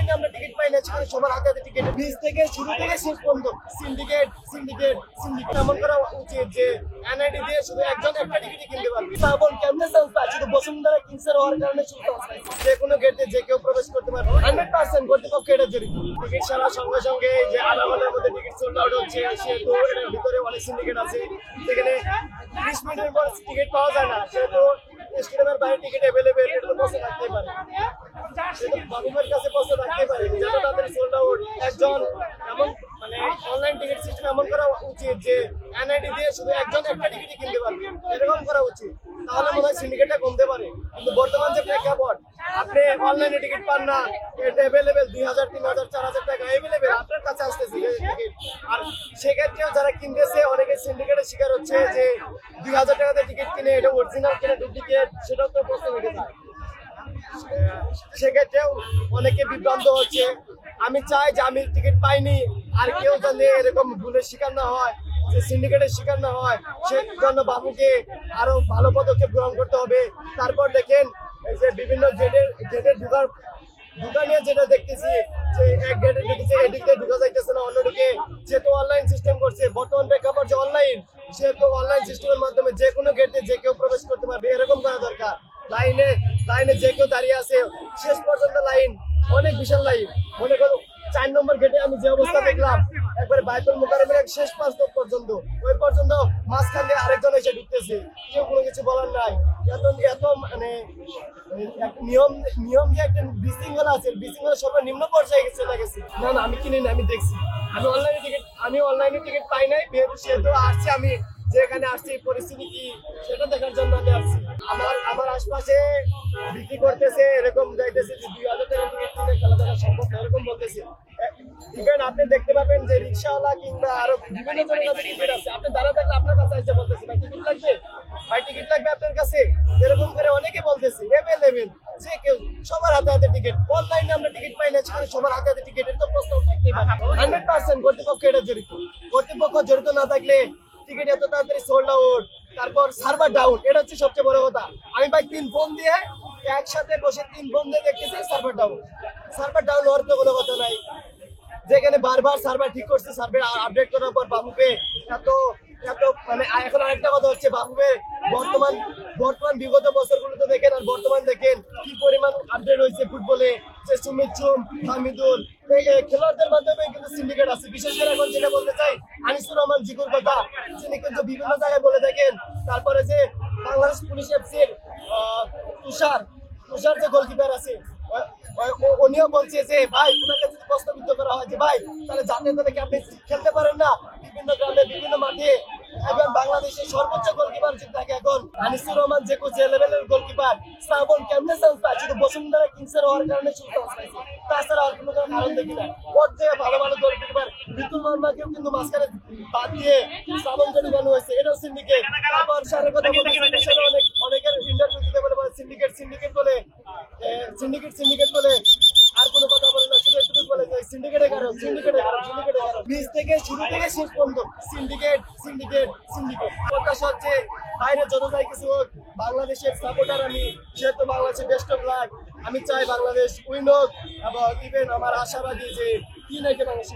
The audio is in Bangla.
অনলাইনে আমরা টিকিট পাই না, সেখানে সবার হাতে হাতে টিকিট, বীজ থেকে শুরু থেকে শেষ পর্যন্ত সিন্ডিকেট সিন্ডিকেট সিন্ডিকেট এমন করা উচিত যে এনআইডি দিয়ে শুধু একজন একটা টিকিটই কিনতে পারবে। শ্রাবণ কেমনে চান্স পায়? শুধু বসুন্ধরা কিংসের হওয়ার কারণে শুধু চান্স পাইছে। যে কোনো গেটে যে কেউ প্রবেশ করতে পারবে, 100% কর্তৃপক্ষ এটা জড়িত। টিকিট ছাড়ার সঙ্গে সঙ্গে যে আধা ঘন্টার মধ্যে টিকিট সোল্ড আউট হচ্ছে, সেহেতু এর ভিতরে অনেক সিন্ডিকেট আছে, সেখানে 30 মিনিটের পর টিকিট পাওয়া যায় না, সেহেতু স্টেডিয়ামের বাইরে টিকিট অ্যাভেলেবেল, এটা তো বসে থাকতেই পারে, বাবুমের কাছে বসে থাকতেই পারে, যত তাড়াতাড়ি সোল্ড আউট। একজন এমন মানে অনলাইন টিকিট সিস্টেম এমন করা উচিত যে এনআইডি দিয়ে শুধু একজন একটা টিকিটই কিনতে পারবে, এরকম করা উচিত, তাহলে মনে হয় সিন্ডিকেটটা কমতে পারে। কিন্তু বর্তমান যে প্রেক্ষাপট, আপনি অনলাইনে টিকিট পান না, এটা অ্যাভেলেবেল 2000, 3000, 4000 টাকা অ্যাভেলেবেল আপনার কাছে আসতেছে টিকিট, আর সেক্ষেত্রেও যারা কিনতেছে অনেকে সিন্ডিকেটের শিকার হচ্ছে, যে 2000 টাকাতে টিকিট কিনে এটা অরিজিনাল কিনে ডুপ্লিকেট, সেটাও তো প্রশ্ন উঠে যায়। সেক্ষেত্রেও অনেকে বিভ্রান্ত হচ্ছে। আমি চাই যে আমি টিকিট পাইনি আর কেউ জানে এরকম ভুলের শিকার না হয়, যে সিন্ডিকেটের শিকার না হয়, সেই জন্য বাবুকে আরো ভালো পদক্ষেপ গ্রহণ করতে হবে। তারপর দেখেন এই যে বিভিন্ন গেটের ঢুকার নিয়ে যেটা দেখতেছি, যে এক গেটে ঢুকেছে, এদিকে ঢুকা যাইতেছে না, অন্যদিকে যেহেতু অনলাইন সিস্টেম করছে, বর্তমান প্রেক্ষাপট যে অনলাইন, সেহেতু অনলাইন সিস্টেমের মাধ্যমে যে কোনো গেটে যে কেউ প্রবেশ করতে পারবে, এরকম করা দরকার। লাইনে যে কেউ দাঁড়িয়ে আছে, শেষ পর্যন্ত লাইন, অনেক বিশাল লাইন। মনে করো 4 নম্বর গেটে আমি যে অবস্থা দেখলাম, একবারে বায়তুল মুকাররমের শেষ পাঁচ পর্যন্ত, ওই পর্যন্ত মাঝখান দিয়ে আরেকজন এসে ঢুকতেছে, কেউ কোনো কিছু বলার নাই। এত মানে নিয়ম যে একটা বিশৃঙ্খলা আছে, বিশৃঙ্খলা সর্বনিম্ন পর্যায়ে চলে গেছে। না আমি কিনি না, আমি দেখছি, আমি অনলাইনে টিকিট পাই নাই, সেহেতু আসছি, আমি যেখানে আসছি পরিস্থিতি কি সেটা দেখার জন্য আমি আসছি। আমার আশপাশে বিক্রি করতেছে, এরকম যাইতেছে যে 2000 টাকা টিকিট কিনে খেলা দেখা সম্ভব না, এরকম বলতেছে। ইভেন আপনি দেখতে পাবেন যে রিক্সাওয়ালা কিংবা আরো বিভিন্ন জনের কাছে টিকিট আছে, আপনি দাঁড়া থাকলে আপনার কাছে এসে বলতেছে ভাই টিকিট লাগবে, ভাই টিকিট লাগবে আপনার কাছে, এরকম করে অনেকে বলতেছে। অ্যাভেলেবেল যে কেউ, সবার হাতে হাতে টিকিট। অনলাইনে আমরা টিকিট পাই না, সেখানে সবার হাতে হাতে টিকিটের তো প্রশ্ন থাকতেই পারে। 100% কর্তৃপক্ষ এটা জড়িত। কর্তৃপক্ষ জড়িত না থাকলে টিকিট এত তাড়াতাড়ি সোল্ড আউট, তারপর সার্ভার ডাউন, এটা হচ্ছে সবচেয়ে বড় কথা। আমি ভাই 3 ফোন দিয়ে একসাথে বসে 3 ফোন দিয়ে দেখতেছি সার্ভার ডাউন হওয়ার তো কোনো কথা নাই। যেখানে বারবার সার্ভার ঠিক করছে, সার্ভার আপডেট করার পর বাবুকে এত মানে এখন আরেকটা কথা হচ্ছে, বাবুকে বর্তমান বিগত বছরগুলোতে দেখেন আর বর্তমান দেখেন কি পরিমাণ আপডেট হয়েছে ফুটবলে, যে সুমিত চুম, হামিদুল, খেলোয়াড়দের মাধ্যমে কিন্তু সিন্ডিকেট আছে। বিশেষ করে এখন যেটা বলতে চাই, আনিসুর রহমান জিকুর কথা, তিনি কিন্তু বিভিন্ন জায়গায় বলে থাকেন। তারপরে যে বাংলাদেশ পুলিশ এফসির তুষার যে গোলকিপার আছে, উনিও বলছে যে ভাই ওনাকে যদি প্রশ্নবিদ্ধ করা হয় যে ভাই তাহলে জাতীয় দলে কি আপনি খেলতে পারেন না, বিভিন্ন গ্রামে বিভিন্ন মাঠে। এবং বাংলাদেশের সর্বোচ্চ গোলকিপার যে থাকে এখন আনিসুর রহমান যে কোচ লেভেলের গোলকিপার, শ্রাবণ কেমনে চান্স পায়? শুধু বসুন্ধরা কিংসের হওয়ার কারণে শুধু চান্স পাইছে, তাছাড়া আর কোনো কারণ দেখি না। পর্যায়ে ভালো গোলকিপার বিপুল মার্মাকেও কিন্তু মাঝখানে বাদ দিয়ে শ্রাবণকে ঢুকানো হয়েছে, এটাও সিন্ডিকেট। তারপর সারের কথা বলতে অনেকের ইন্টারভিউ দিতে বলে সিন্ডিকেট বলে আর কোনো কথা বলে না, শুধু একটু বলে যে সিন্ডিকেটের কারণ। বীজ থেকে শুরু থেকে শেষ পর্যন্ত সিন্ডিকেট। প্রত্যাশা হচ্ছে বাইরে যত যাই কিছু হোক, বাংলাদেশের সাপোর্টার আমি, যেহেতু বাংলাদেশের বেস্ট অফ লাক, আমি চাই বাংলাদেশ উইন হোক, এবং ইভেন আমার আশাবাদী যে কি নাকি বাংলাদেশ।